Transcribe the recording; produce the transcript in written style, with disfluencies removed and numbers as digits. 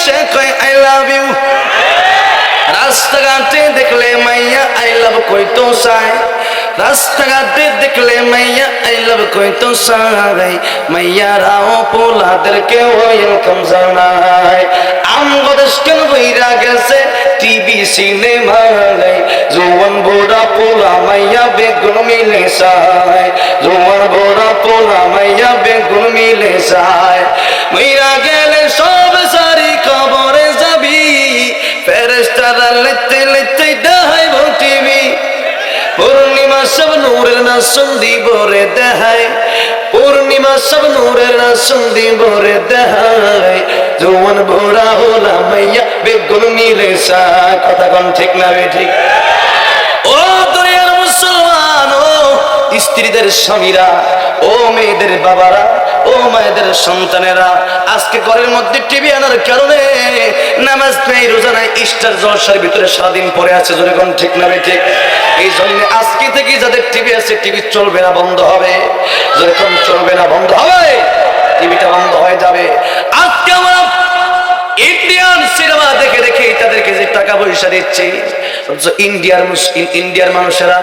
সে কয় I love you. রাস্তাঘাটে দেখলে মাইয়া আই লাভ কইতো চায়, রাস্তাঘাটে দেখলে মাইয়া আই লাভ কইতো চায়, মাইয়ারাও পোলাদেরকে ওয়েলকাম জানায়। আমগো দেশ কেন বইরা গেছে টিভি সিনেমায়, জোয়ান বুড়া পোলা মাইয়া বেগুন মিলে চায়, জোয়ান বুড়া পোলা মাইয়া বেগুন মিলে চায়। মইরা গেলে সব সারি কবরে যাবি, ফেরেশতারা লেতে লেতে দেখাইব টিভি। পূর্ণিমা সব নূরের নাচন দিবরে দেখায়, পূর্ণিমা সব নূরের নাচন দিবরে দেখায়, জোয়ান বুড়া হোলা মাইয়া বেগুন মিলে চায়। কথা কোন ঠিক না ঠিক? ও দুনিয়ার মুসলমান, ও স্ত্রীদের স্বামীরা, ও মেয়েদের বাবারা, ও মায়েদের সন্তানেরা, আজকে ঘরের মধ্যে টিভি আনার কারণে নামাজ নেই, রোজা নাই, ইস্টার জলসার ভিতরে সারাদিন পড়ে আছে। জোরে কোন ঠিক না ঠিক? এই জন্য আজকে থেকে যাদের টিভি আছে, টিভি চলবে না, বন্ধ হবে। জোরে কোন চলবে না, বন্ধ হবে, টিভিটা বন্ধ হয়ে যাবে। আজকে আমরা ইন্ডিয়ান সিনেমা দেখে দেখে তাদেরকে যে টাকা পয়সা দিচ্ছি, ইন্ডিয়ার মানুষেরা